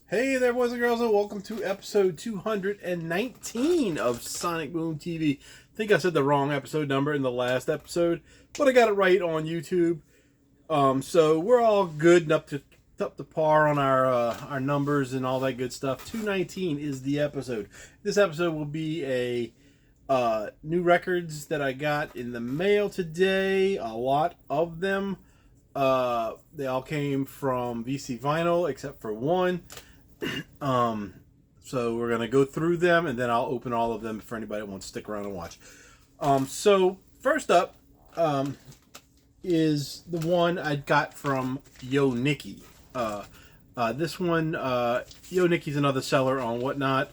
Hey there, boys and girls, and welcome to episode 219 of Sonic Boom TV. I think I said the wrong episode number in the last episode, but I got it right on YouTube. So we're all good and up to par on our numbers and all that good stuff. 219 is the episode. This episode will be a new records that I got in the mail today. A lot of them. They all came from VC Vinyl except for one. So we're gonna go through them, and then I'll open all of them for anybody that wants to stick around and watch. So first up, is the one I got from Yo Nicky. This one, Yo Nicky's another seller on Whatnot.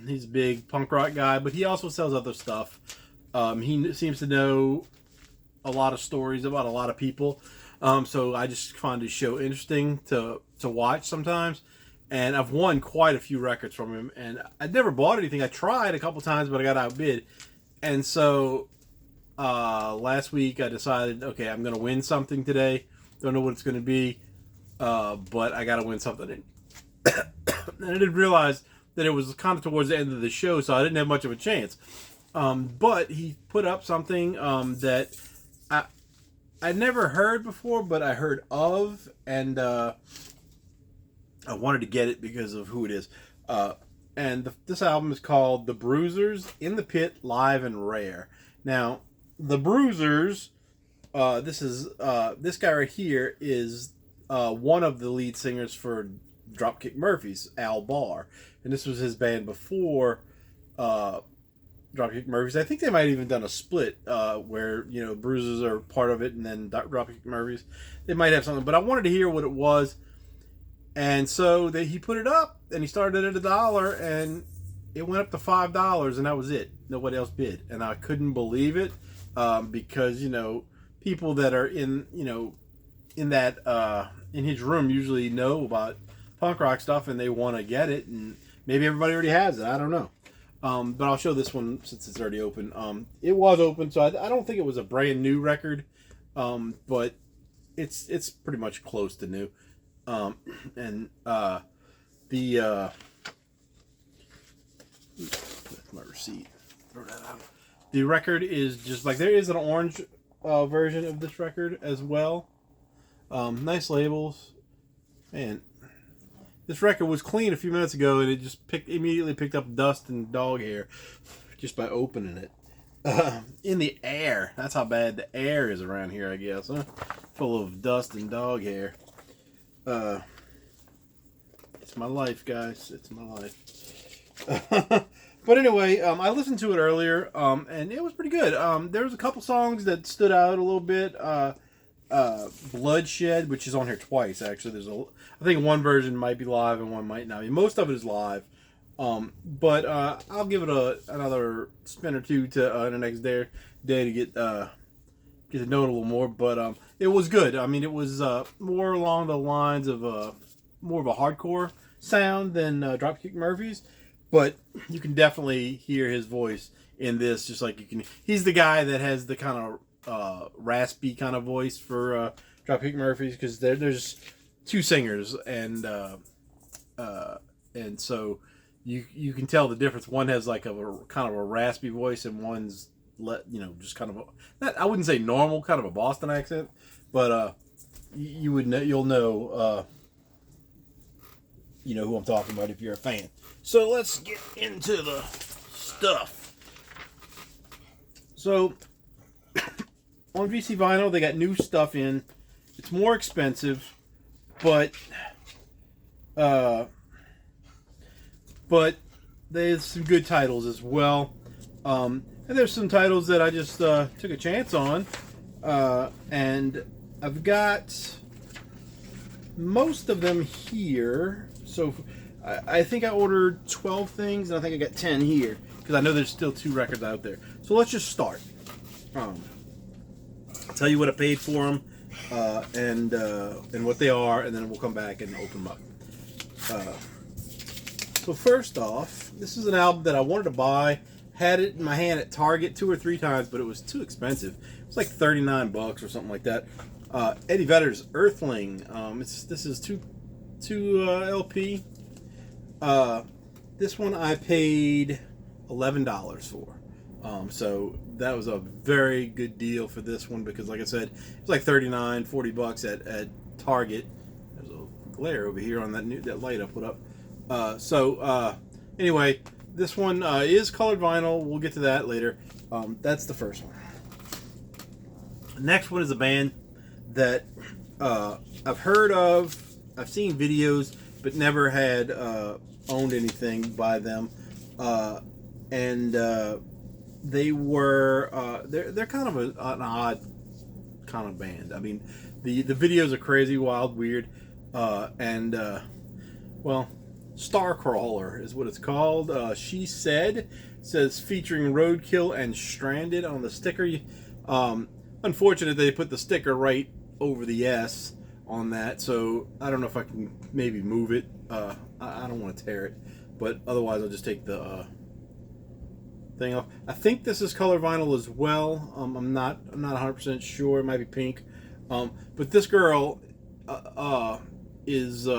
He's a big punk rock guy, but he also sells other stuff. He seems to know a lot of stories about a lot of people. So I just find his show interesting to watch sometimes. And I've won quite a few records from him. And I'd never bought anything. I tried a couple times, but I got outbid. And so last week I decided, okay, I'm going to win something today. Don't know what it's going to be, but I got to win something. And I didn't realize that it was kind of towards the end of the show, so I didn't have much of a chance. But he put up something that I never heard before, but I heard of, and I wanted to get it because of who it is. This album is called The Bruisers, In the Pit, Live and Rare. Now, The Bruisers, this guy right here is one of the lead singers for Dropkick Murphys, Al Barr. And this was his band before Dropkick Murphys. I think they might have even done a split where, Bruisers are part of it and then Dropkick Murphys. They might have something, but I wanted to hear what it was. And so he put it up, and he started at $1, and it went up to $5, and that was it. Nobody else bid, and I couldn't believe it because people that are in his room usually know about punk rock stuff, and they want to get it, and maybe everybody already has it. I don't know, but I'll show this one since it's already open. It was open, so I don't think it was a brand new record, but it's pretty much close to new. That's my receipt. Throw that out. The record is just like, there is an orange version of this record as well. Nice labels. Man, this record was clean a few minutes ago, and it just immediately picked up dust and dog hair just by opening it. In the air. That's how bad the air is around here, I guess, huh? Full of dust and dog hair. It's my life, guys. It's my life. But anyway, I listened to it earlier, and it was pretty good. There was a couple songs that stood out a little bit. Bloodshed, which is on here twice, actually. I think one version might be live and one might not be. Most of it is live. But I'll give it another spin or two to the next day to get to know it a little more. But it was good. I mean, it was more along the lines of more of a hardcore sound than Dropkick Murphys, but you can definitely hear his voice in this, just like you can. He's the guy that has the kind of raspy kind of voice for Dropkick Murphys, because there's two singers, and so you can tell the difference. One has like a kind of a raspy voice, and one's just kind of I wouldn't say normal, kind of a Boston accent, but you'll know who I'm talking about if you're a fan. So let's get into the stuff. So on VC Vinyl, they got new stuff in. It's more expensive, but there's some good titles as well. And there's some titles that I just took a chance on. And I've got most of them here. So I think I ordered 12 things, and I think I got 10 here, because I know there's still 2 records out there. So let's just start. I'll tell you what I paid for them, and what they are, and then we'll come back and open them up. So first off, this is an album that I wanted to buy. Had it in my hand at Target 2 or 3 times, but it was too expensive. It was like $39 or something like that. Eddie Vedder's Earthling. This is 2 LP. This one I paid $11 for. So that was a very good deal for this one because, like I said, it was like 39, 40 bucks at Target. There's a glare over here on that light I put up. Anyway, this one is colored vinyl. We'll get to that later. That's the first one. The next one is a band that I've heard of. I've seen videos, but never had owned anything by them. They were they're kind of an odd kind of band. I mean, the videos are crazy, wild, weird, well, Starcrawler is what it's called. She says featuring Roadkill and Stranded on the sticker. Unfortunate they put the sticker right over the S on that, so I don't know if I can maybe move it. I don't want to tear it, but otherwise I'll just take the thing off. I think this is color vinyl as well. I'm not 100% sure. It might be pink. But this girl is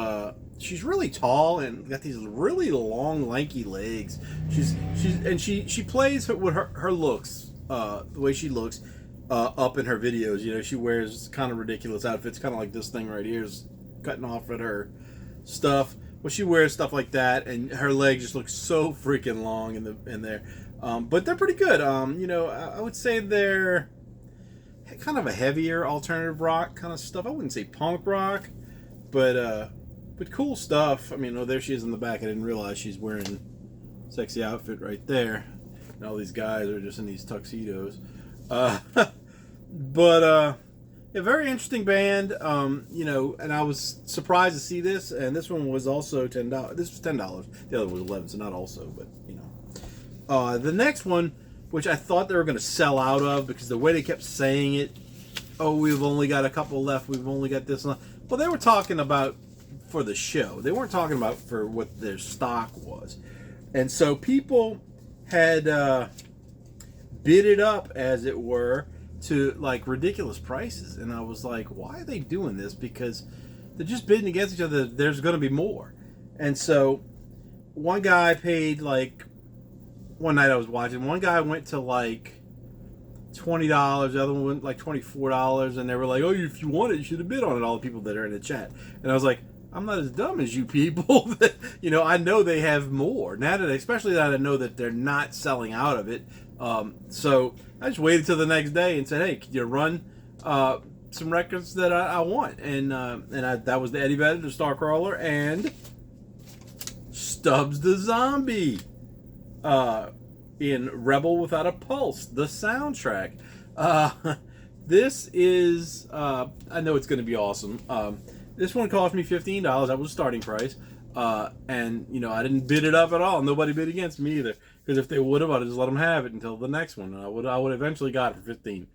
she's really tall and got these really long, lanky legs. She plays with her looks, the way she looks, up in her videos. You know, she wears kind of ridiculous outfits, kind of like this thing right here is cutting off at her stuff. Well, she wears stuff like that, and her legs just look so freaking long in there. But they're pretty good. You know, I would say they're kind of a heavier alternative rock kind of stuff. I wouldn't say punk rock, but cool stuff. I mean, oh, there she is in the back. I didn't realize she's wearing a sexy outfit right there. And all these guys are just in these tuxedos. A very interesting band. You know, and I was surprised to see this. And this one was also $10. This was $10. The other was $11, so not also, but you know. The next one, which I thought they were going to sell out of because the way they kept saying it, oh, we've only got a couple left. We've only got this left. Well, they were talking about for the show. They weren't talking about for what their stock was. And so people had bid it up, as it were, to like ridiculous prices. And I was like, why are they doing this? Because they're just bidding against each other. There's going to be more. And so one guy paid like, one night I was watching, one guy went to like $20, the other one went like $24, and they were like, oh, if you want it, you should have bid on it, all the people that are in the chat. And I was like, I'm not as dumb as you people. That, you know, I know they have more. Now that, especially that I know that they're not selling out of it. So I just waited till the next day and said, hey, can you run some records that I want? And that was the Eddie Vedder, the Starcrawler, and Stubbs the Zombie. In Rebel Without a Pulse, the soundtrack. This is, I know it's going to be awesome. This one cost me $15. That was starting price. And, you know, I didn't bid it up at all. Nobody bid against me either. Because if they would have, I'd just let them have it until the next one. And I would eventually got it for $15.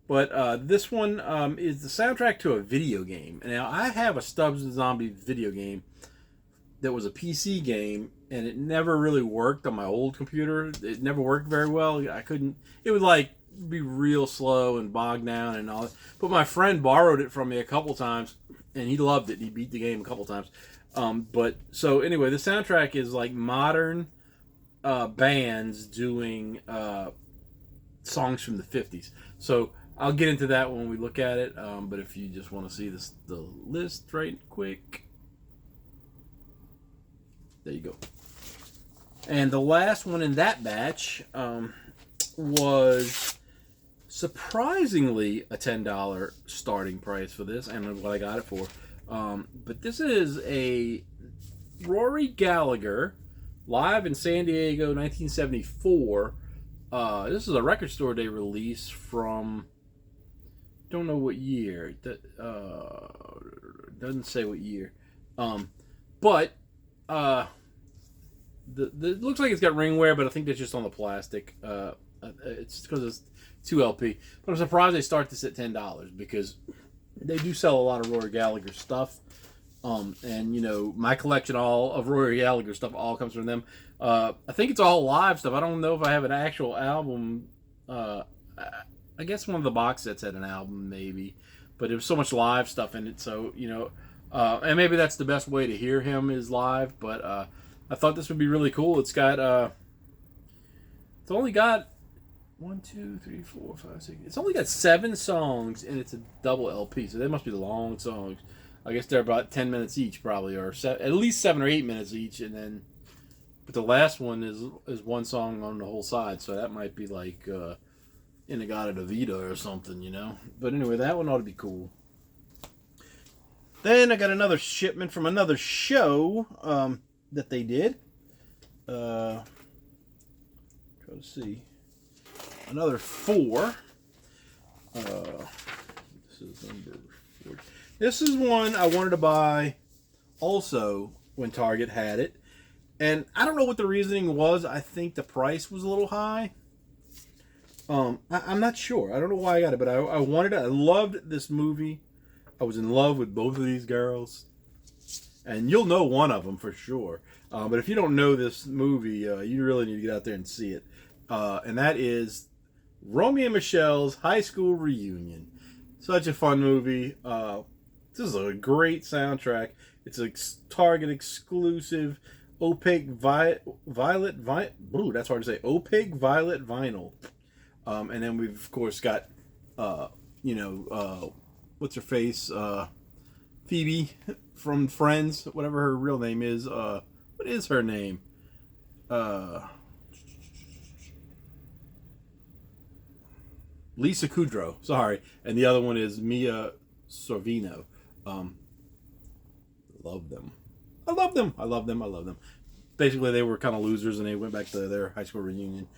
But this one is the soundtrack to a video game. Now, I have a Stubbs the Zombie video game that was a PC game, and it never really worked on my old computer. It never worked very well. I couldn't, it would like be real slow and bogged down and all that. But my friend borrowed it from me a couple times, and he loved it. He beat the game a couple times. So anyway, the soundtrack is like modern bands doing songs from the 50s. So I'll get into that when we look at it. But if you just want to see the list right quick, there you go. And the last one in that batch was surprisingly a $10 starting price for this, and what I got it for. But this is a Rory Gallagher live in San Diego, 1974. This is a Record Store Day release from, don't know what year. Doesn't say what year. But it looks like it's got ring wear, but I think that's just on the plastic. It's because it's 2LP. But I'm surprised they start this at $10 because they do sell a lot of Rory Gallagher stuff. And, you know, my collection all of Rory Gallagher stuff all comes from them. I think it's all live stuff. I don't know if I have an actual album. I guess one of the box sets had an album, maybe. But there was so much live stuff in it. So, you know, And maybe that's the best way to hear him is live. But I thought this would be really cool. It's only got one, two, three, four, five, six. It's only got 7 songs, and it's a double LP, so they must be long songs. I guess they're about 10 minutes each, probably, or at least 7 or 8 minutes each, and then. But the last one is one song on the whole side, so that might be like Inagata Davida or something, you know. But anyway, that one ought to be cool. Then I got another shipment from another show that they did. Try to see. Another 4. This is number 4. This is one I wanted to buy also when Target had it. And I don't know what the reasoning was. I think the price was a little high. I'm not sure. I don't know why I got it, but I wanted it. I loved this movie. I was in love with both of these girls. And you'll know one of them for sure. But if you don't know this movie, you really need to get out there and see it. And that is Romy and Michelle's High School Reunion. Such a fun movie. This is a great soundtrack. It's a Target exclusive opaque violet that's hard to say. Opaque violet vinyl. And then we've of course got what's her face? Phoebe from Friends, whatever her real name is. What is her name? Lisa Kudrow, sorry. And the other one is Mia Sorvino. Love them. I love them. Basically, they were kind of losers, and they went back to their high school reunion.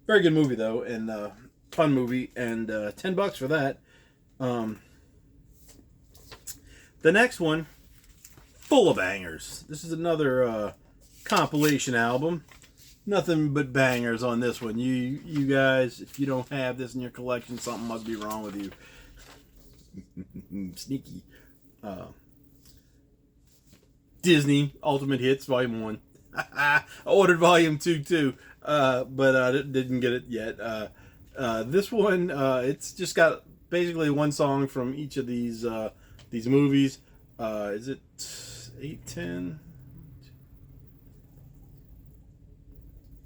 Very good movie, though, and fun movie, and $10 for that. The next one, full of bangers. This is another compilation album. Nothing but bangers on this one. You guys, if you don't have this in your collection, something must be wrong with you. Sneaky. Disney Ultimate Hits Volume 1. I ordered Volume 2 too, but I didn't get it yet. This one, it's just got basically one song from each of these movies. Is it 8, 10?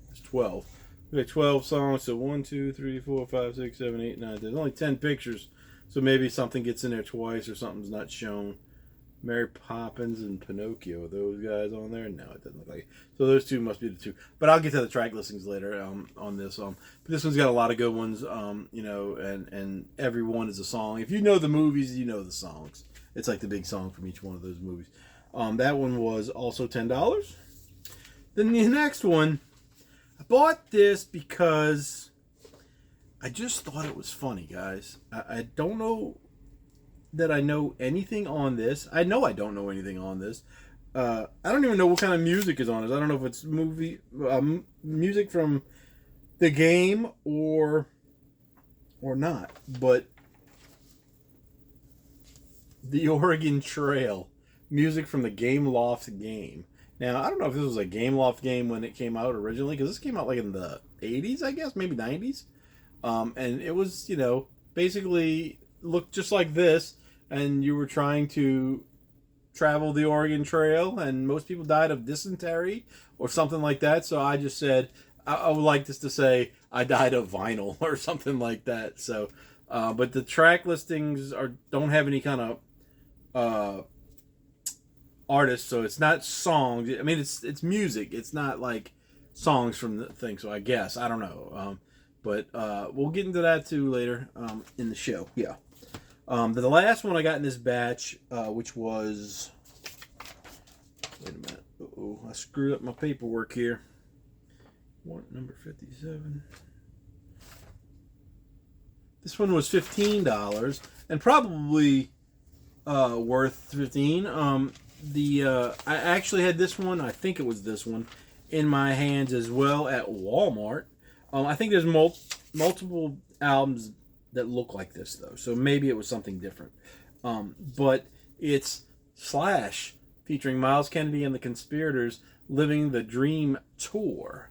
It's 12. We got 12 songs, so 1, 2, 3, 4, 5, 6, 7, 8, 9. There's only 10 pictures, so maybe something gets in there twice or something's not shown. Mary Poppins and Pinocchio, those guys on there? No, it doesn't look like it. So those two must be the two. But I'll get to the track listings later on this. But this one's got a lot of good ones, and every one is a song. If you know the movies, you know the songs. It's like the big song from each one of those movies. That one was also $10. Then the next one, I bought this because I just thought it was funny, guys. I don't know that I know anything on this. I know I don't know anything on this. I don't even know what kind of music is on it. I don't know if it's music from the game or not. But the Oregon Trail, music from the Gameloft game. Now, I don't know if this was a Gameloft game when it came out originally, because this came out like in the 80s, I guess, maybe 90s. And it was, basically looked just like this, and you were trying to travel the Oregon Trail, and most people died of dysentery or something like that. So I just said I would like this to say I died of vinyl or something like that. So, but the track listings don't have any kind of artists, so it's not songs. I mean, it's music. It's not like songs from the thing. So I guess I don't know. But we'll get into that too later in the show. Yeah. The last one I got in this batch, which was... Wait a minute. Uh-oh, I screwed up my paperwork here. Number 57. This one was $15, and probably worth $15. I actually had this one, I think it was this one, in my hands as well at Walmart. I think there's multiple albums that look like this, though, so maybe it was something different. But it's Slash featuring Miles Kennedy and the Conspirators Living the Dream Tour.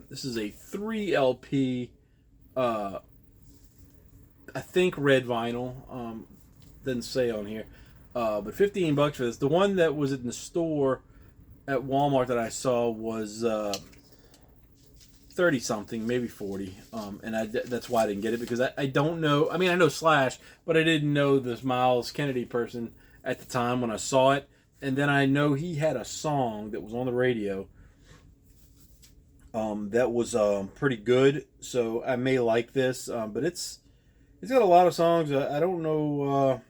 This is a 3 LP, I think red vinyl, doesn't say on here. But $15 for this. The one that was in the store at Walmart that I saw was 30 something, maybe 40. And that's why I didn't get it, because I don't know. I mean, I know Slash, but I didn't know this Miles Kennedy person at the time when I saw it. And then I know he had a song that was on the radio that was pretty good. So I may like this. But it's got a lot of songs. I don't know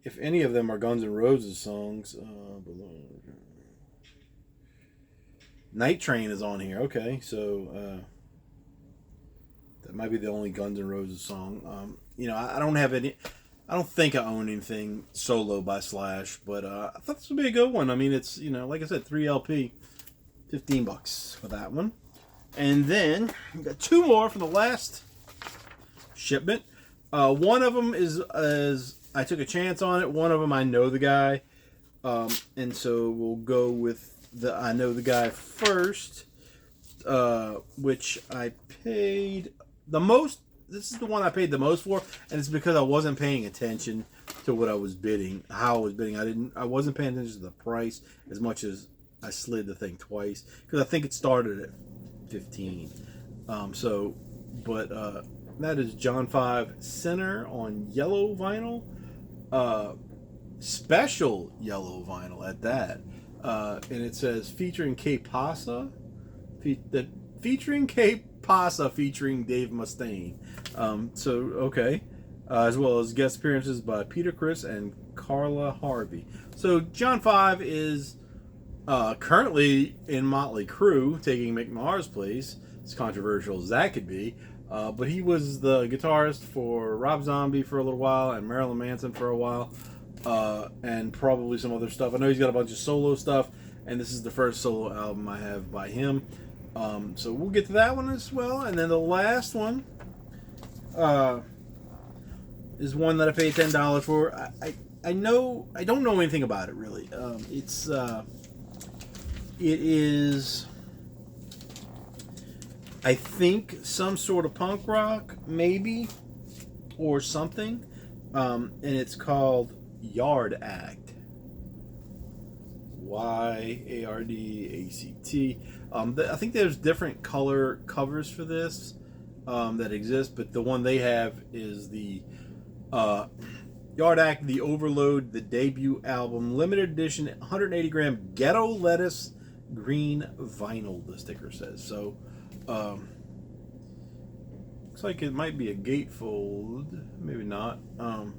if any of them are Guns N' Roses songs. Night Train is on here. Okay, so that might be the only Guns N' Roses song. I don't have any. I don't think I own anything solo by Slash, but I thought this would be a good one. I mean, it's like I said, 3 LP, $15 for that one, and then we got two more from the last shipment. One of them is I took a chance on it. One of them I know the guy, and so we'll go with I know the guy first, which I paid the most. This is the one I paid the most for, and it's because I wasn't paying attention to what I was bidding, how I was bidding. I wasn't paying attention to the price as much as I slid the thing twice, because I think it started at 15. That is John 5 Center on yellow vinyl, special yellow vinyl at that. And it says featuring K Pasa, featuring K Pasa featuring Dave Mustaine. Okay, as well as guest appearances by Peter Criss and Carla Harvey. So John 5 is currently in Motley Crue, taking Mick Mars' place. As controversial as that could be, but he was the guitarist for Rob Zombie for a little while and Marilyn Manson for a while. And probably some other stuff. I know he's got a bunch of solo stuff, and this is the first solo album I have by him. So we'll get to that one as well. And then the last one is one that I paid $10 for. I don't know anything about it really. It is, I think, some sort of punk rock, maybe, or something. And it's called Yard Act. YARDACT. I think there's different color covers for this that exist, but the one they have is the Yard Act, the Overload, the debut album, limited edition, 180 gram ghetto lettuce green vinyl, the sticker says. So looks like it might be a gatefold, maybe not. No,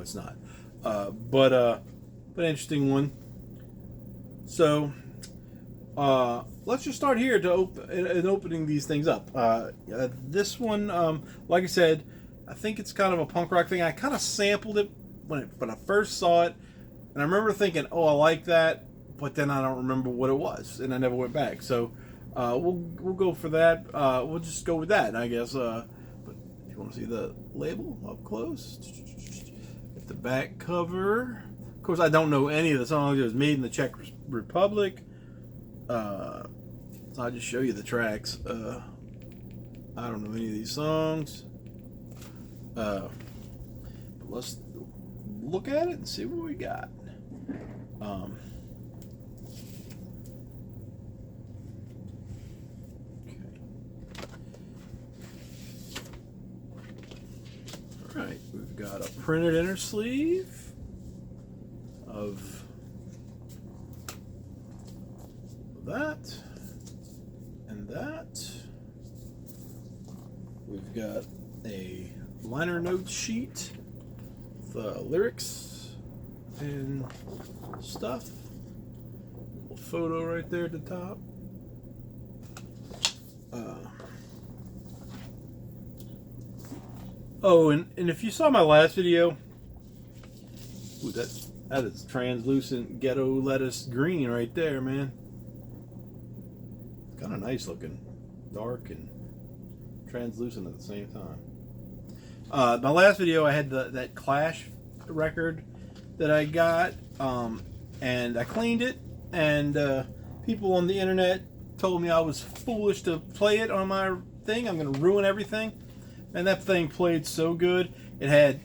it's not. But interesting one. So let's just start here to opening these things up. This one, like I said, I think it's kind of a punk rock thing. I kind of sampled it when I first saw it, and I remember thinking, "Oh, I like that," but then I don't remember what it was, and I never went back. So we'll go for that. We'll just go with that, I guess. But if you want to see the label up close, at the back cover. Of course, I don't know any of the songs. It was made in the Czech Republic. So I'll just show you the tracks. I don't know any of these songs. But let's look at it and see what we got. Okay. All right, we've got a printed inner sleeve of that and that. We've got a liner notes sheet, the lyrics and stuff. A little photo right there at the top. And if you saw my last video, ooh, that is translucent ghetto lettuce green right there, man. Kind of nice looking, dark and translucent at the same time. My last video, I had that Clash record that I got, and I cleaned it, and people on the internet told me I was foolish to play it on my thing. I'm going to ruin everything. And that thing played so good. It had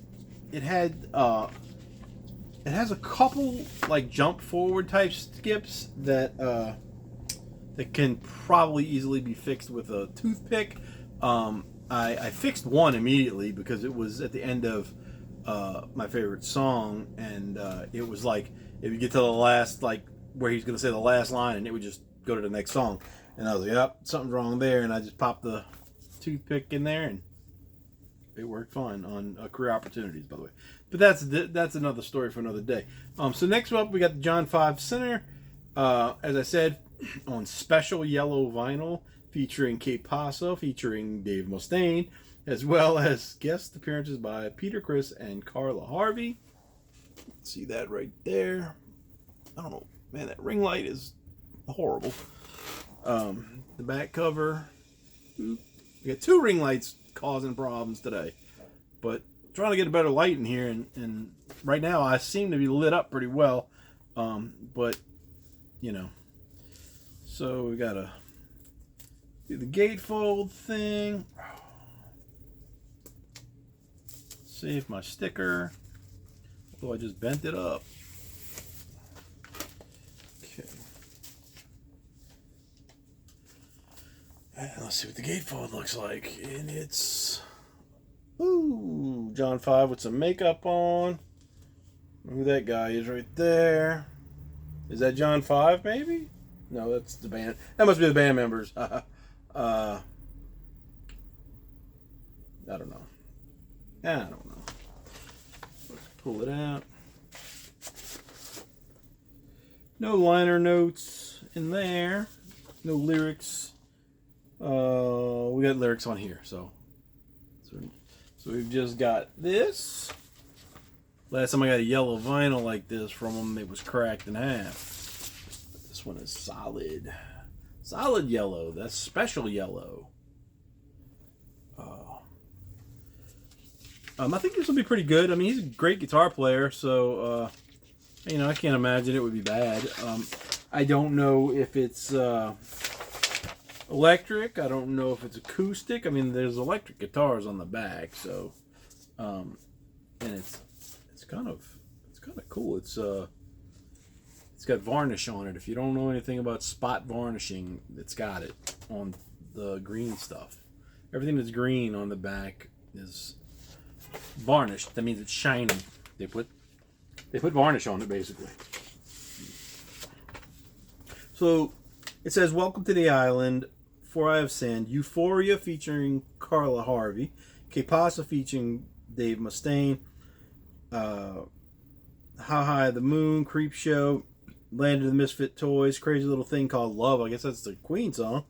it has a couple like jump forward type skips that that can probably easily be fixed with a toothpick. I fixed one immediately because it was at the end of my favorite song, and it was like if you get to the last, like where he's going to say the last line, and it would just go to the next song, and I was like, yep, something's wrong there, and I just popped the toothpick in there, and it worked fine on Career Opportunities, by the way. But that's another story for another day. So next up, we got the John 5 Center, as I said, on special yellow vinyl, featuring Kate Pasa, featuring Dave Mustaine, as well as guest appearances by Peter Criss and Carla Harvey. See that right there. I don't know, man, that ring light is horrible. The back cover, we got two ring lights causing problems today, but trying to get a better light in here, and right now I seem to be lit up pretty well, but you know, so we gotta do the gatefold thing. Save my sticker, although I just bent it up. Okay, and let's see what the gatefold looks like, and it's John 5 with some makeup on. Who that guy is right there. Is that John 5 maybe? No, that's the band. That must be the band members. I don't know. Let's pull it out. No liner notes in there. No lyrics. We got lyrics on here, so we've just got this. Last time I got a yellow vinyl like this from them, it was cracked in half. This one is solid. Solid yellow. That's special yellow. I think this will be pretty good. I mean, he's a great guitar player, so, you know, I can't imagine it would be bad. I don't know if it's electric. I don't know if it's acoustic. I mean, there's electric guitars on the back, so, and it's kind of cool. It's got varnish on it. If you don't know anything about spot varnishing, it's got it on the green stuff. Everything that's green on the back is varnished. That means it's shiny. They put varnish on it, basically. So it says, "Welcome to the island. For I Have Sinned." Euphoria featuring Carla Harvey. Que Pasa featuring Dave Mustaine. How High the Moon, Creep Show, Land of the Misfit Toys, Crazy Little Thing Called Love. I guess that's the Queen song.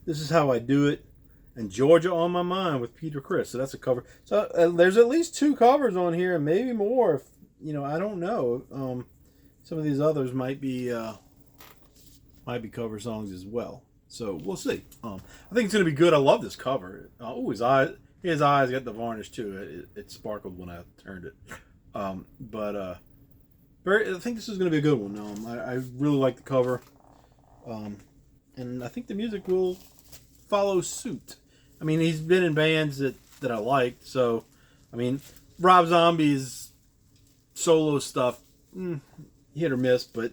This Is How I Do It, and Georgia on My Mind with Peter Criss. So that's a cover. So there's at least two covers on here, and maybe more. If, you know, I don't know. Some of these others might be cover songs as well. So we'll see. I think it's gonna be good. I love this cover. His eyes got the varnish too. It sparkled when I turned it. I think this is going to be a good one. I really like the cover, and I think the music will follow suit. I mean, he's been in bands that I liked, so I mean, Rob Zombie's solo stuff, hit or miss, but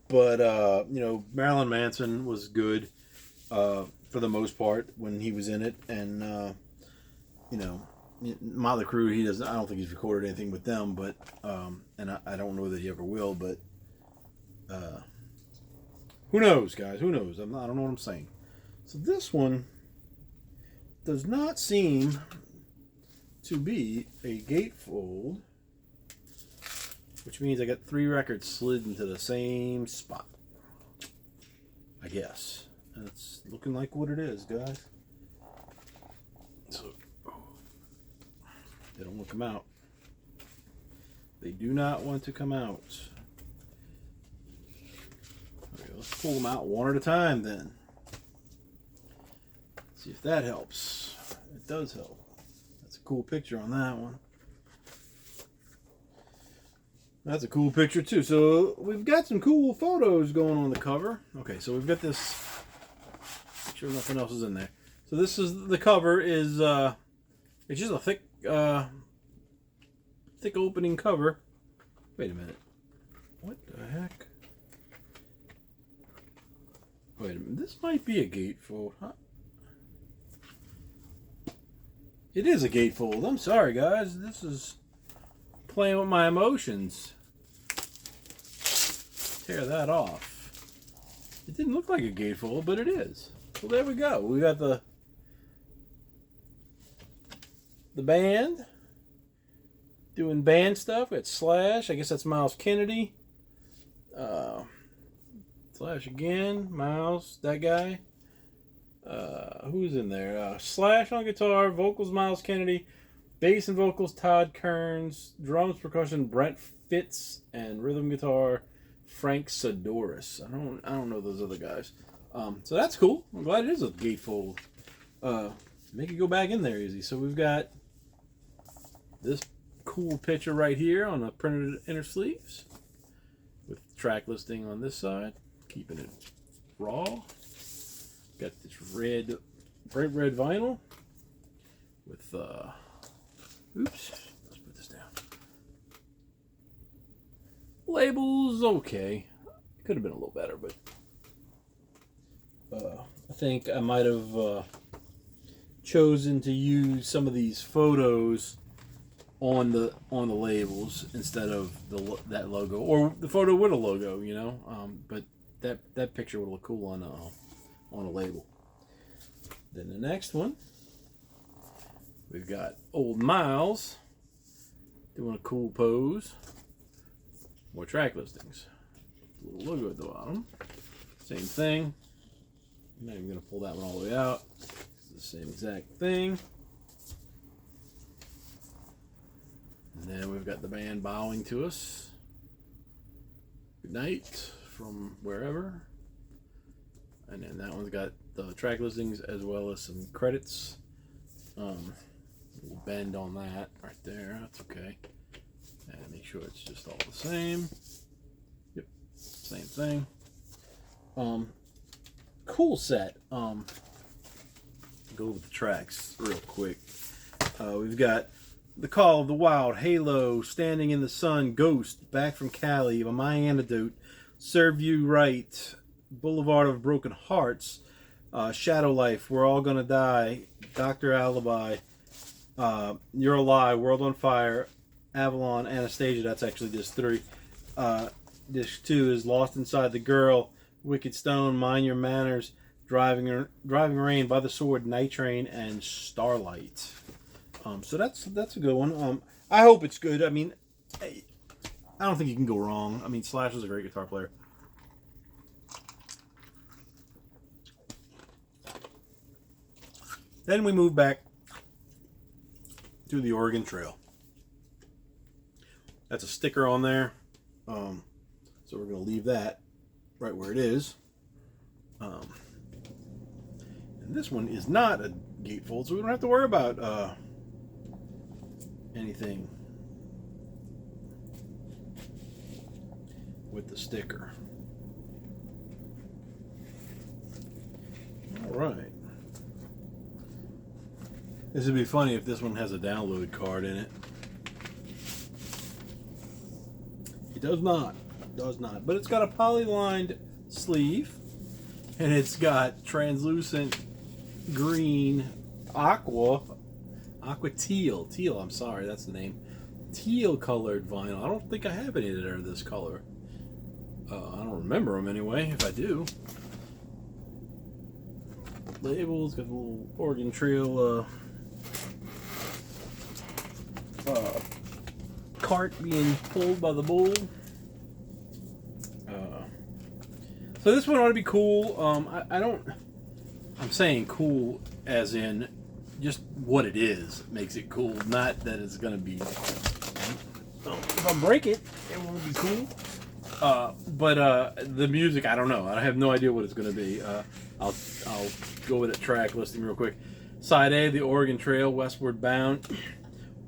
you know, Marilyn Manson was good for the most part when he was in it, and you know, Motley Crue, I don't think he's recorded anything with them, but and I don't know that he ever will, but who knows, guys? Who knows? I don't know what I'm saying. So this one does not seem to be a gatefold, which means I got 3 records slid into the same spot, I guess. And it's looking like what it is, guys. So they don't want to come out. They do not want to come out. Okay, let's pull them out one at a time then. See if that helps. It does help. That's a cool picture on that one. That's a cool picture too. So we've got some cool photos going on the cover. Okay, so we've got this. Make sure nothing else is in there. So this is the cover. Is it's just a thick opening cover. Wait a minute. What the heck? Wait a minute. This might be a gatefold, huh? It is a gatefold. I'm sorry, guys. This is playing with my emotions. Tear that off. It didn't look like a gatefold, but it is. Well, there we go. We got the band doing band stuff. It's Slash. I guess that's Miles Kennedy. Slash again. Miles, that guy. Who's in there? Slash on guitar, vocals Miles Kennedy, bass and vocals Todd Kearns, drums, percussion Brent Fitz, and rhythm guitar Frank Sidoris. I don't know those other guys. So that's cool. I'm glad it is a gatefold. Make it go back in there easy. So we've got this cool picture right here on the printed inner sleeves with track listing on this side, keeping it raw. Got this red, bright red vinyl with, oops, let's put this down. Labels, okay. Could have been a little better, but I think I might have chosen to use some of these photos on the labels instead of that logo, or the photo with a logo, you know. But that picture would look cool on a label. Then the next one, we've got old Miles doing a cool pose. More track listings. Little logo at the bottom. Same thing. I'm not even going to pull that one all the way out. It's the same exact thing. And then we've got the band bowing to us. Good night from wherever. And then that one's got the track listings as well as some credits. We'll bend on that right there. That's okay. And make sure it's just all the same. Yep, same thing. Cool set. Go with the tracks real quick. We've got The Call of the Wild, Halo, Standing in the Sun, Ghost, Back from Cali, My Antidote, Serve You Right, Boulevard of Broken Hearts, Shadow Life, We're All Gonna Die, Dr. Alibi, You're Alive, World on Fire, Avalon, Anastasia. That's actually disc 3. Disc 2 is Lost Inside the Girl, Wicked Stone, Mind Your Manners, Driving Rain, By the Sword, Night Train, and Starlight. So that's a good one. I hope it's good. I mean, I don't think you can go wrong. I mean, Slash is a great guitar player. Then we move back to the Oregon Trail. That's a sticker on there. So we're going to leave that right where it is. And this one is not a gatefold, so we don't have to worry about anything with the sticker. All right. This would be funny if this one has a download card in it. It does not. It does not. But it's got a poly-lined sleeve, and it's got translucent green aqua teal. I'm sorry, that's the name. Teal colored vinyl. I don't think I have any that are this color. I don't remember them anyway. If I do, labels got a little Oregon Trail cart being pulled by the bull. So this one ought to be cool. I'm saying cool as in just what it is makes it cool, not that it's gonna be. If I break it, it won't be cool. But the music, I don't know. I have no idea what it's gonna be. I'll go with a track listing real quick. Side A, The Oregon Trail, Westward Bound,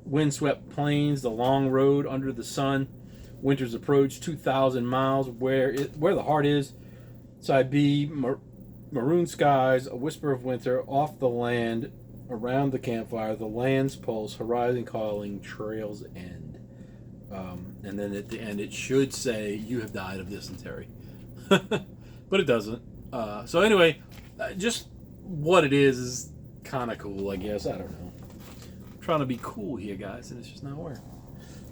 Windswept Plains, The Long Road, Under the Sun, Winter's Approach, 2,000 Miles, Where the Heart Is. Side B, Maroon Skies, A Whisper of Winter, Off the Land, Around the Campfire, The Land's Pulse, Horizon Calling, Trail's End. And then at the end, it should say, "You have died of dysentery," but it doesn't. So anyway, just what it is kind of cool, I guess. I don't know. I'm trying to be cool here, guys, and it's just not working.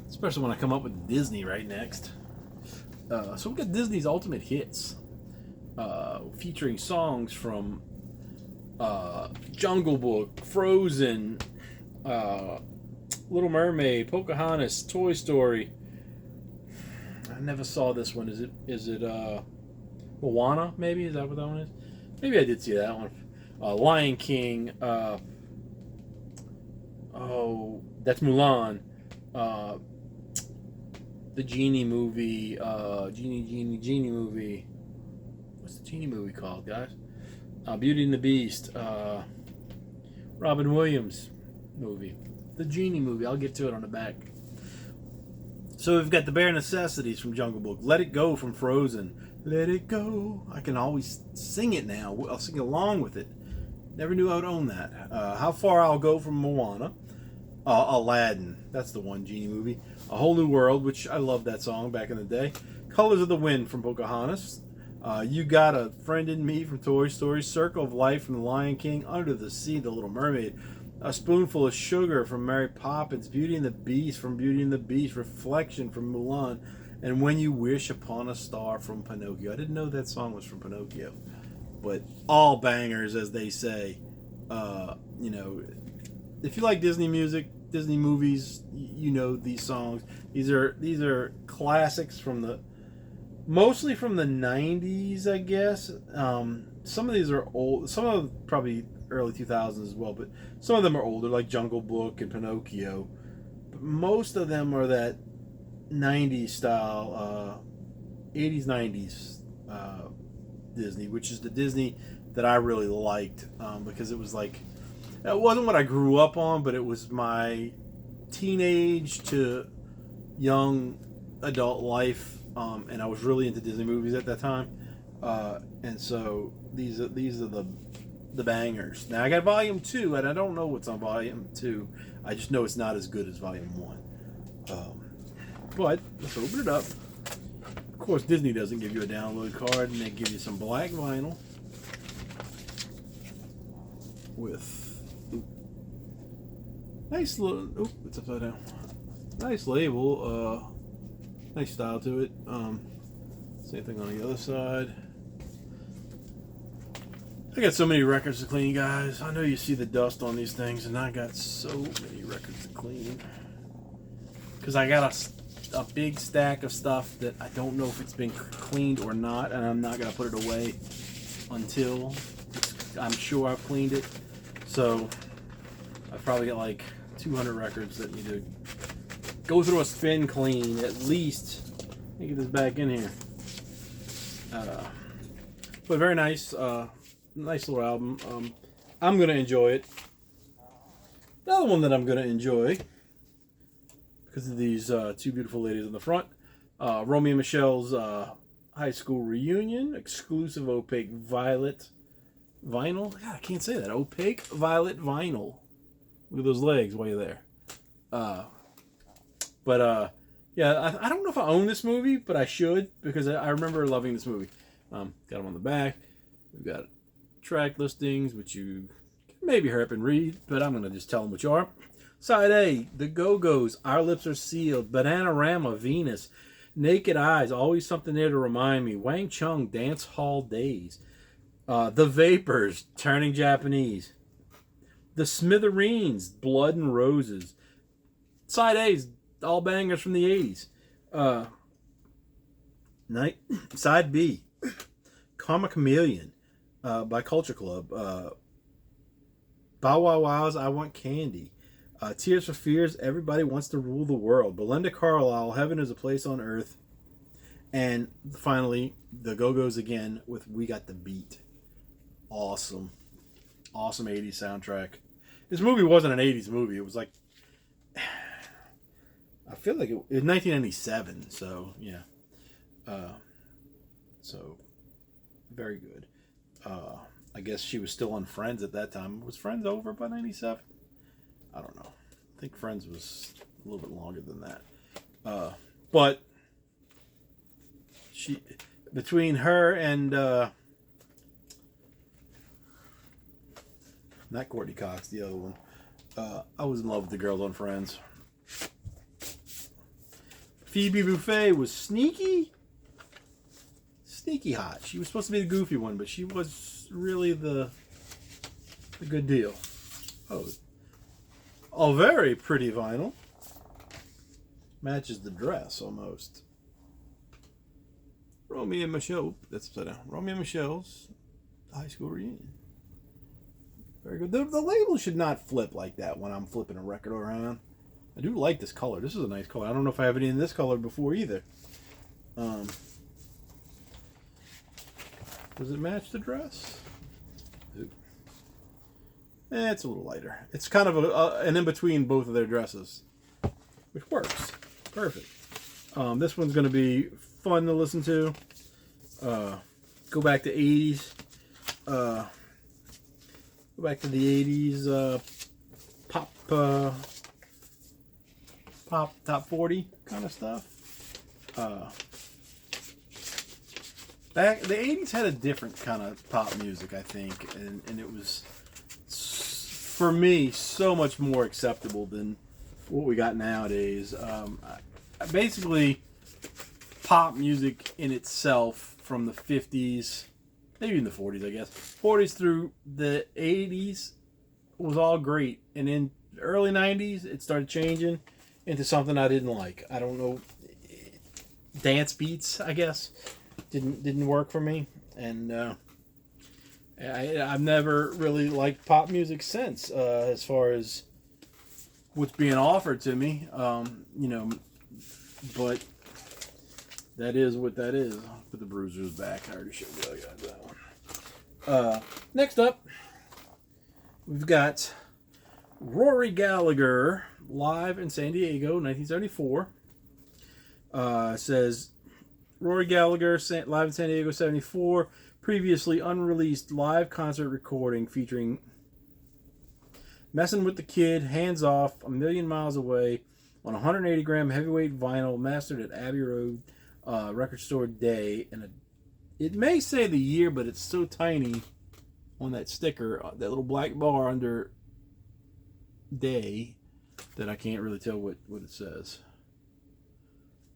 Especially when I come up with Disney right next. So we got Disney's Ultimate Hits, featuring songs from Jungle Book, Frozen, Little Mermaid, Pocahontas, Toy Story. I never saw this one. Is it Moana? Maybe, is that what that one is? Maybe I did see that one. Lion King. Oh, that's Mulan. The Genie movie. Genie movie. What's the Genie movie called, guys? Beauty and the Beast. Robin Williams movie. The Genie movie. I'll get to it on the back. So we've got The Bare Necessities from Jungle Book. Let It Go from Frozen. Let it go. I can always sing it now. I'll sing along with it. Never knew I would own that. How Far I'll Go from Moana. Aladdin. That's the one Genie movie. A Whole New World, which I loved that song back in the day. Colors of the Wind from Pocahontas. You Got a Friend in Me from Toy Story. Circle of Life from The Lion King. Under the Sea, The Little Mermaid. A Spoonful of Sugar from Mary Poppins. Beauty and the Beast from Beauty and the Beast. Reflection from Mulan. And When You Wish Upon a Star from Pinocchio. I didn't know that song was from Pinocchio. But all bangers, as they say. You know, if you like Disney music, Disney movies, you know these songs. These are classics from mostly from the 90s, I guess. Some of these are old. Some of them probably early 2000s as well, but some of them are older, like Jungle Book and Pinocchio. But most of them are that 90s style, 80s, 90s Disney, which is the Disney that I really liked, because it was like, it wasn't what I grew up on, but it was my teenage to young adult life, and I was really into Disney movies at that time, and so these are the bangers. Now I got Volume 2, and I don't know what's on Volume 2. I just know it's not as good as Volume 1. But let's open it up. Of course, Disney doesn't give you a download card, and they give you some black vinyl with nice little. Oh, it's upside down. Nice label. Nice style to it. Same thing on the other side. I got so many records to clean, guys. I know you see the dust on these things, and I got so many records to clean. Because I got a big stack of stuff that I don't know if it's been cleaned or not, and I'm not going to put it away until I'm sure I've cleaned it. So I've probably got like 200 records that need to go through a spin clean at least. Let me get this back in here. But very nice. Nice little album. I'm going to enjoy it. Another one that I'm going to enjoy, because of these two beautiful ladies in the front. Romy and Michelle's high school reunion. Exclusive opaque violet vinyl. God, I can't say that. Opaque violet vinyl. Look at those legs while you're there. Yeah, I don't know if I own this movie, but I should, because I remember loving this movie. Got them on the back. We've got track listings, which you can maybe hurry up and read, but I'm going to just tell them what you are. Side A, The Go-Go's, Our Lips Are Sealed, Bananarama, Venus, Naked Eyes, Always Something There to Remind Me, Wang Chung, Dance Hall Days, The Vapors, Turning Japanese, The Smithereens, Blood and Roses. Side A's, all bangers from the 80s. Side B, Karma Chameleon, by Culture Club. Bow Wow Wow's I Want Candy. Tears for Fears, Everybody Wants to Rule the World. Belinda Carlisle, Heaven is a Place on Earth. And finally, The Go-Go's again with We Got the Beat. Awesome. Awesome 80s soundtrack. This movie wasn't an 80s movie. It was like, I feel like it was 1997. So, yeah. So, very good. I guess she was still on Friends at that time. Was Friends over by 97? I don't know. I think Friends was a little bit longer than that. But she, between her and not Courtney Cox, the other one, I was in love with the girls on Friends. Phoebe Buffay was sneaky hot. She was supposed to be the goofy one, but she was really the good deal. Oh, a very pretty vinyl. Matches the dress almost. Romeo and Michelle. That's upside down. Romeo and Michelle's high school reunion. Very good. The label should not flip like that when I'm flipping a record around. I do like this color. This is a nice color. I don't know if I have any in this color before either. Does it match the dress? It's a little lighter. It's kind of an in-between both of their dresses, which works. Perfect. This one's going to be fun to listen to. Go back to 80s. Go back to the 80s pop top 40 kind of stuff. Back the 80s had a different kind of pop music, I think, and it was, for me, so much more acceptable than what we got nowadays. Basically, pop music in itself from the 50s, maybe in the 40s, I guess, 40s through the 80s was all great, and in the early 90s it started changing into something I didn't like. I don't know, dance beats, I guess, didn't work for me, and I've never really liked pop music since, as far as what's being offered to me, but that is what that is. I'll put the Bruisers back. I already showed you that one. Next up, we've got Rory Gallagher live in San Diego, 1974. Says Rory Gallagher live in San Diego, 74. Previously unreleased live concert recording featuring Messin' with the Kid, Hands Off, A Million Miles Away on 180 gram heavyweight vinyl, mastered at Abbey Road Record Store Day. And it may say the year, but it's so tiny on that sticker, that little black bar under Day, that I can't really tell what it says.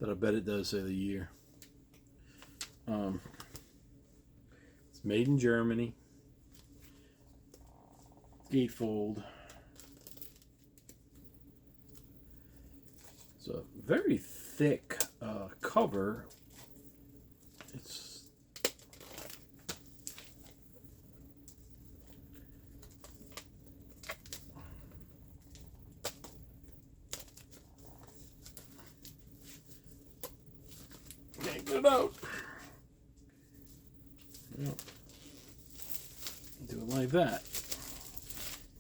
But I bet it does say the year. It's made in Germany. Gatefold. It's a very thick cover. It's can't get it out. Yep. Do it like that.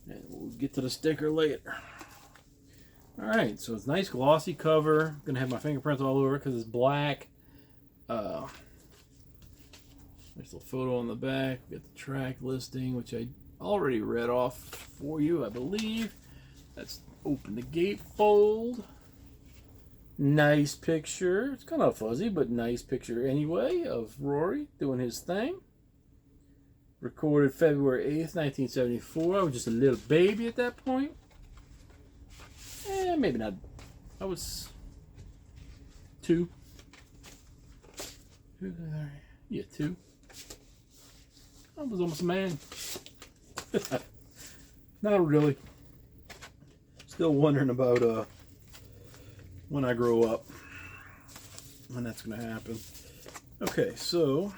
And we'll get to the sticker later. Alright, so it's nice glossy cover. Gonna have my fingerprints all over it because it's black. Nice little photo on the back. We got the track listing, which I already read off for you, I believe. Let's open the gatefold. Nice picture. It's kind of fuzzy, but nice picture anyway of Rory doing his thing. Recorded February 8th, 1974. I was just a little baby at that point. Maybe not. I was 2. Yeah, 2. I was almost a man. Not really. Still wondering about when I grow up, when that's going to happen. Okay, so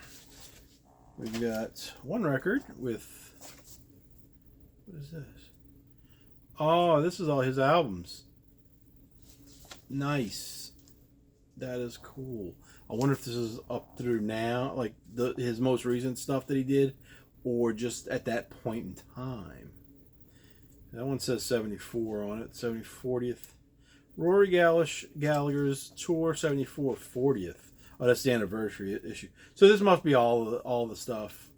we've got one record with, what is this? Oh, this is all his albums. Nice. That is cool. I wonder if this is up through now, like his most recent stuff that he did, or just at that point in time. That one says 74 on it, 40th. Rory Gallagher's Tour 74 40th. Oh, that's the anniversary issue. So this must be all the stuff.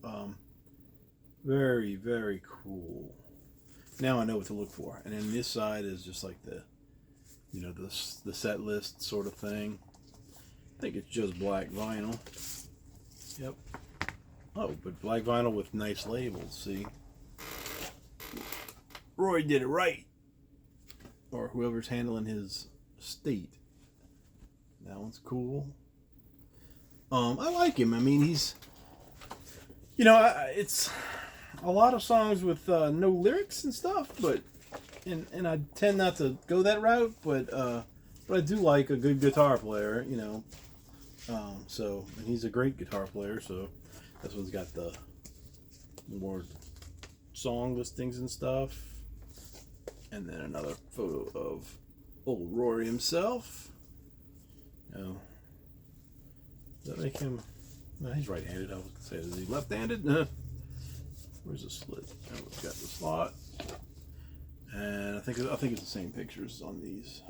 Very, very cool. Now I know what to look for. And then this side is just like the you know, the set list sort of thing. I think it's just black vinyl. Yep. Oh, but black vinyl with nice labels, see? Roy did it right. Or whoever's handling his estate. That one's cool. I like him. I mean, he's... You know, it's a lot of songs with no lyrics and stuff, but... And I tend not to go that route, but I do like a good guitar player, you know. So, and he's a great guitar player, so this one's got the more song listings and stuff. And then another photo of old Rory himself. You know, does that make him... No, he's right-handed. I was going to say, is he left-handed? No. Where's the slit? Oh, it's got the slot. And I think it's the same pictures on these.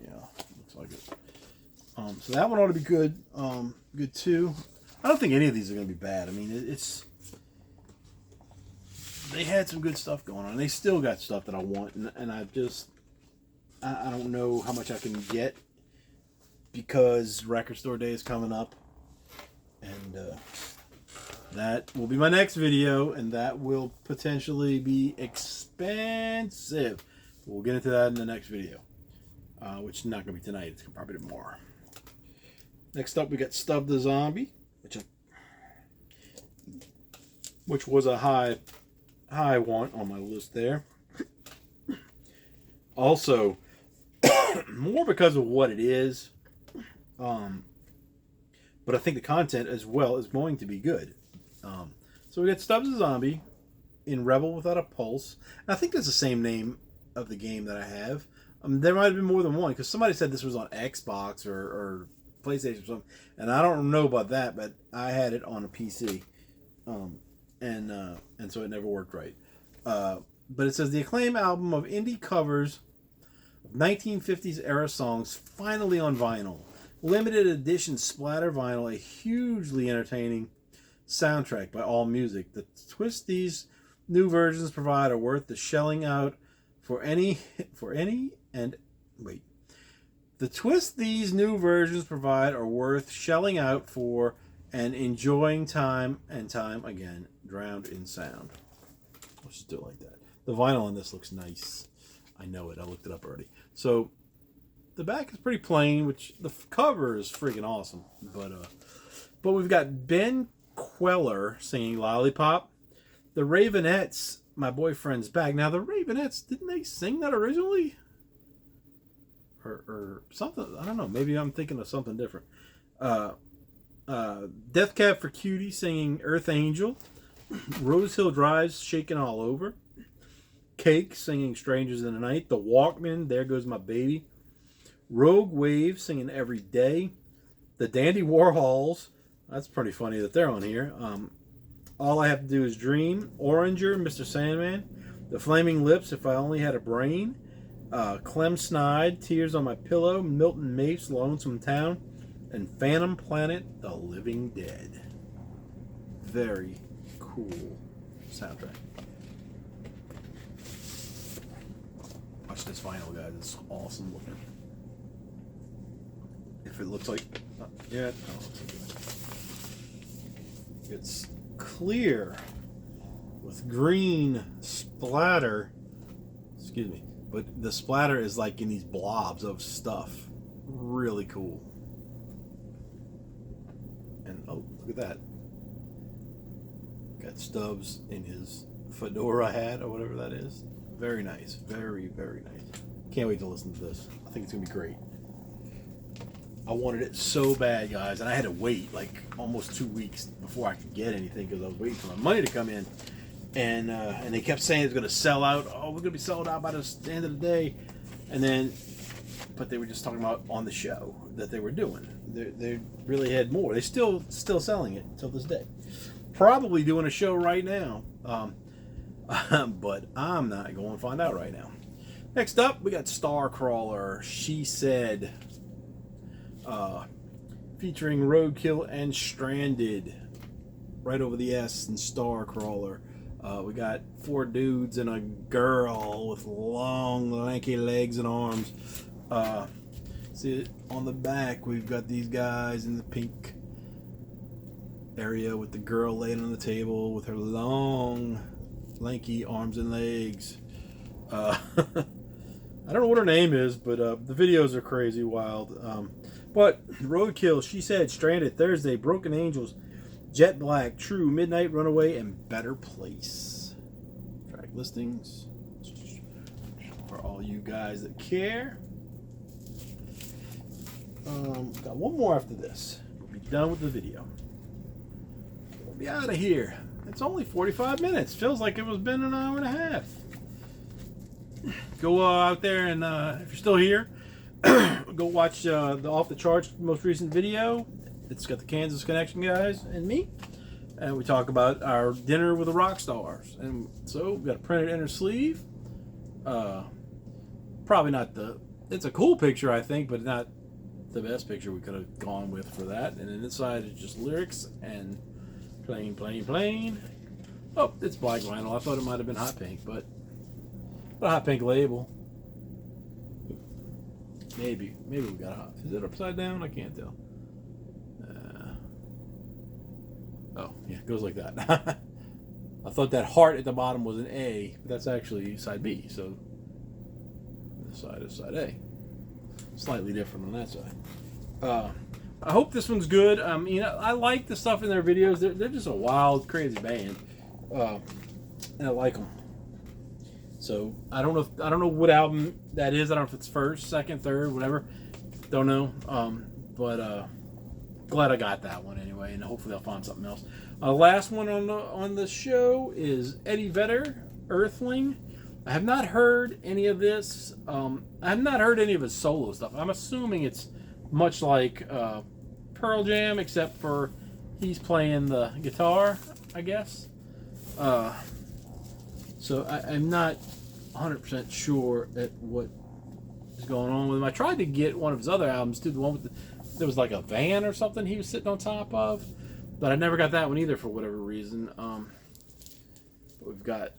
Yeah, looks like it. So that one ought to be good. Good too. I don't think any of these are going to be bad. I mean, it's they had some good stuff going on. They still got stuff that I want, and I don't know how much I can get because Record Store Day is coming up, and that will be my next video, and that will potentially be expensive. We'll get into that in the next video, which is not going to be tonight. It's probably tomorrow. Next up, we got Stub the Zombie, which was a high one on my list there. Also, more because of what it is, but I think the content as well is going to be good. So we got Stubbs the Zombie in Rebel Without a Pulse. And I think that's the same name of the game that I have. There might have been more than one, because somebody said this was on Xbox or PlayStation or something. And I don't know about that, but I had it on a PC. And so it never worked right. But it says the acclaimed album of indie covers of 1950s era songs finally on vinyl. Limited edition splatter vinyl, a hugely entertaining soundtrack by AllMusic. The twist these new versions provide are worth the shelling out The twist these new versions provide are worth shelling out for and enjoying time and time again, drowned in sound. Let's just do it like that. The vinyl on this looks nice. I know it. I looked it up already. So the back is pretty plain, which the cover is freaking awesome. But we've got Ben Queller singing Lollipop. The Ravenettes, My Boyfriend's Back. Now, the Ravenettes, didn't they sing that originally? Or something. I don't know. Maybe I'm thinking of something different. Death Cab for Cutie singing Earth Angel. Rose Hill Drive's Shaking All Over. Cake singing Strangers in the Night. The Walkmen, There Goes My Baby. Rogue Wave singing Every Day. The Dandy Warhols, that's pretty funny that they're on here. All I Have to Do Is Dream. Oranger, Mr. Sandman. The Flaming Lips, If I Only Had a Brain. Clem Snide, Tears on My Pillow. Milton Mapes, Lonesome Town. And Phantom Planet, The Living Dead. Very cool soundtrack. Watch this vinyl, guys. It's awesome looking. If it looks like... yeah, it looks like it. It's clear with green splatter. Excuse me. But the splatter is like in these blobs of stuff. Really cool. And oh, look at that. Got Stubbs in his fedora hat or whatever that is. Very nice. Very, very nice. Can't wait to listen to this. I think it's going to be great. I wanted it so bad, guys, and I had to wait like almost 2 weeks before I could get anything because I was waiting for my money to come in. And they kept saying it's going to sell out. Oh, we're going to be sold out by the end of the day. And then, but they were just talking about on the show that they were doing. They really had more. They're still selling it until this day. Probably doing a show right now. But I'm not going to find out right now. Next up, we got Starcrawler, She Said. Featuring Roadkill and Stranded. Right over the S in Starcrawler. We got 4 dudes and a girl with long, lanky legs and arms. See, on the back, we've got these guys in the pink area with the girl laying on the table with her long, lanky arms and legs. I don't know what her name is, but the videos are crazy wild. But Roadkill, She Said, Stranded, Thursday, Broken Angels, Jet Black, True, Midnight Runaway, and Better Place. Track listings for all you guys that care. Got one more after this. We'll be done with the video. We'll be out of here. It's only 45 minutes. Feels like it was been an hour and a half. Go out there and if you're still here, go watch the Off the Charts most recent video. It's got the Kansas Connection guys and me, and we talk about our dinner with the rock stars. And so we got a printed inner sleeve. Probably not it's a cool picture, I think, but not the best picture we could have gone with for that. And then inside is just lyrics and plain. Oh, it's black vinyl. I thought it might have been hot pink, but a hot pink label. Maybe we got a hot. Is it upside down? I can't tell. Oh, yeah, it goes like that. I thought that heart at the bottom was an A, but that's actually side B. So this side is side A. Slightly different on that side. I hope this one's good. I mean, I like the stuff in their videos. They're just a wild, crazy band, and I like them. So I don't know what album that is. I don't know if it's first, second, third, whatever. Don't know. But glad I got that one anyway, and hopefully I'll find something else. Last one on the show is Eddie Vedder, Earthling. I have not heard any of this. I have not heard any of his solo stuff. I'm assuming it's much like Pearl Jam, except for he's playing the guitar, I guess. So I'm not 100% sure at what is going on with him. I tried to get one of his other albums too, the one with there was like a van or something he was sitting on top of, but I never got that one either for whatever reason. We've got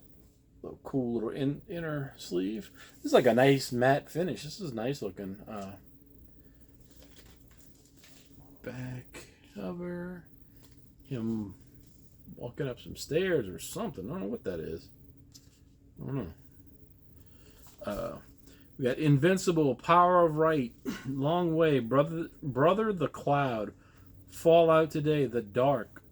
a cool little inner sleeve. This is like a nice matte finish. This is nice looking. Back cover. Him walking up some stairs or something. I don't know what that is. I don't know. We got Invincible, Power of Right, Long Way, Brother the Cloud, Fall Out Today, The Dark,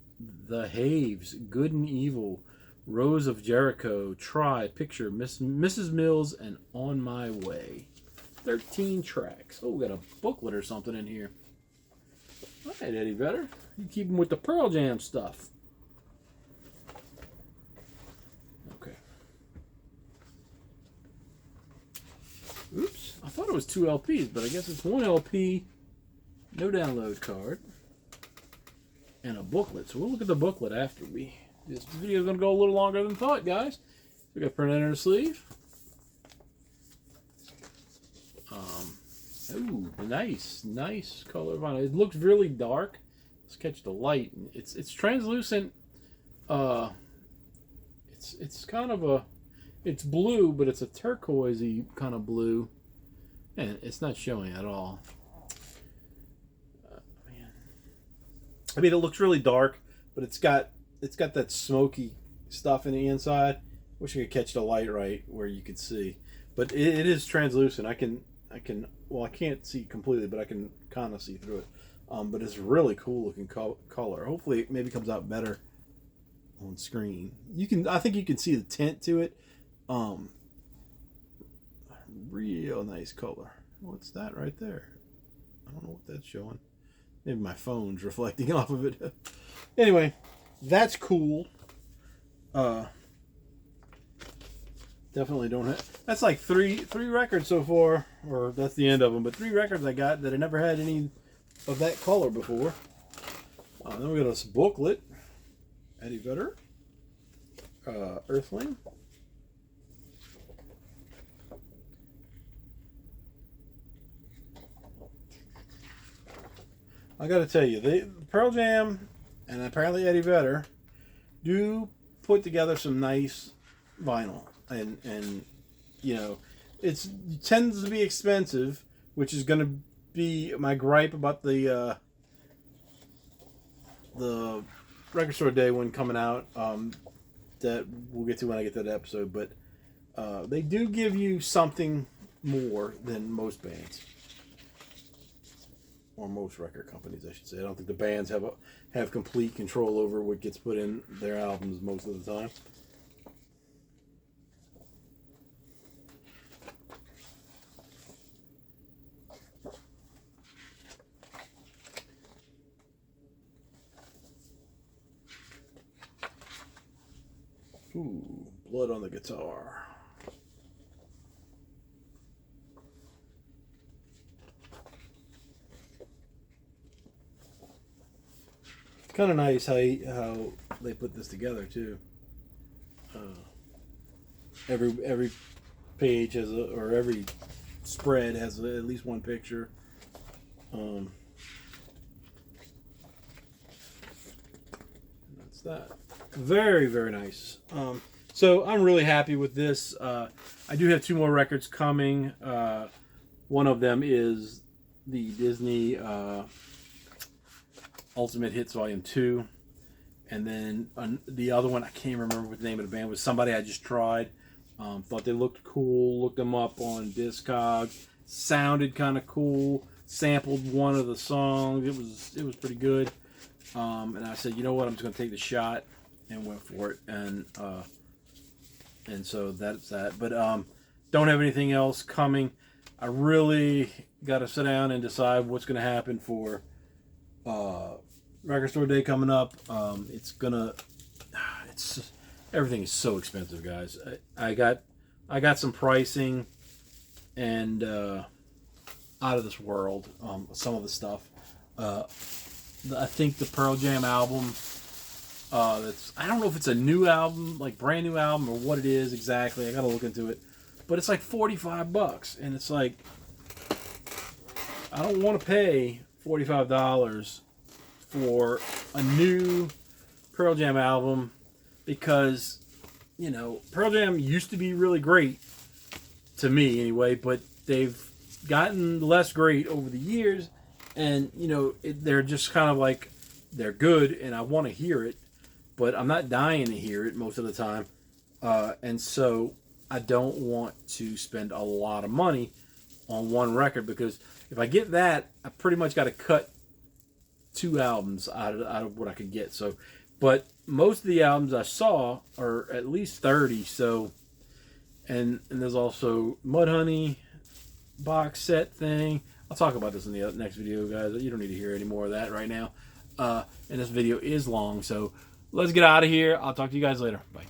The Haves, Good and Evil, Rose of Jericho, Try, Picture, Mrs. Mills, and On My Way. 13 tracks. Oh, we got a booklet or something in here. All right, Eddie Vedder. You keep him with the Pearl Jam stuff. Okay. Oops. I thought it was 2 LPs, but I guess it's 1 LP, no download card, and a booklet. So we'll look at the booklet after we... This video is going to go a little longer than thought, guys. We got printed inner sleeve. Ooh, nice color vinyl. It looks really dark. Let's catch the light. It's translucent. It's kind of it's blue, but it's a turquoisey kind of blue, and it's not showing at all. Man, I mean, it looks really dark, but it's got that smoky stuff in the inside. Wish I could catch the light right where you could see, but it is translucent. I can well, I can't see completely, but I can kind of see through it. But it's really cool looking color. Hopefully it maybe comes out better on screen. I think you can see the tint to it. Real nice color. What's that right there? I don't know what that's showing. Maybe my phone's reflecting off of it. Anyway, that's cool. Definitely don't have... That's like three records so far, or that's the end of them, but 3 records I got that I never had any of that color before. Then we got this booklet. Eddie Vedder. Earthling. I gotta tell you, Pearl Jam and apparently Eddie Vedder do put together some nice vinyl, and you know, it tends to be expensive, which is going to be my gripe about the record store day one coming out. That we'll get to when I get to that episode, but they do give you something more than most bands. Or most record companies, I should say. I don't think the bands have complete control over what gets put in their albums most of the time. Ooh, blood on the guitar. Kind of nice how they put this together too. Every page has or every spread has at least one picture. That's that. Very, very nice. So I'm really happy with this. I do have 2 more records coming. One of them is the Disney Ultimate Hits Volume 2. And then the other one, I can't remember what the name of the band was. Somebody I just tried. Thought they looked cool. Looked them up on Discogs. Sounded kind of cool. Sampled one of the songs. It was pretty good. And I said, you know what? I'm just going to take the shot. And went for it. And so that's that. But don't have anything else coming. I really got to sit down and decide what's going to happen for Record Store Day coming up. Everything is so expensive, guys. I got some pricing and out of this world. Some of the stuff. I think the Pearl Jam album. I don't know if it's a new album, like brand new album, or what it is exactly. I gotta look into it. But it's like $45, and it's like I don't want to pay $45 for a new Pearl Jam album because, you know, Pearl Jam used to be really great to me anyway, but they've gotten less great over the years, and you know they're just kind of like they're good, and I want to hear it. But I'm not dying to hear it most of the time. And so I don't want to spend a lot of money on one record because if I get that, I pretty much got to cut 2 albums out of what I could get. So, but most of the albums I saw are at least 30. So, and there's also Mudhoney box set thing. I'll talk about this in the next video, guys. You don't need to hear any more of that right now. And this video is long, so let's get out of here. I'll talk to you guys later. Bye.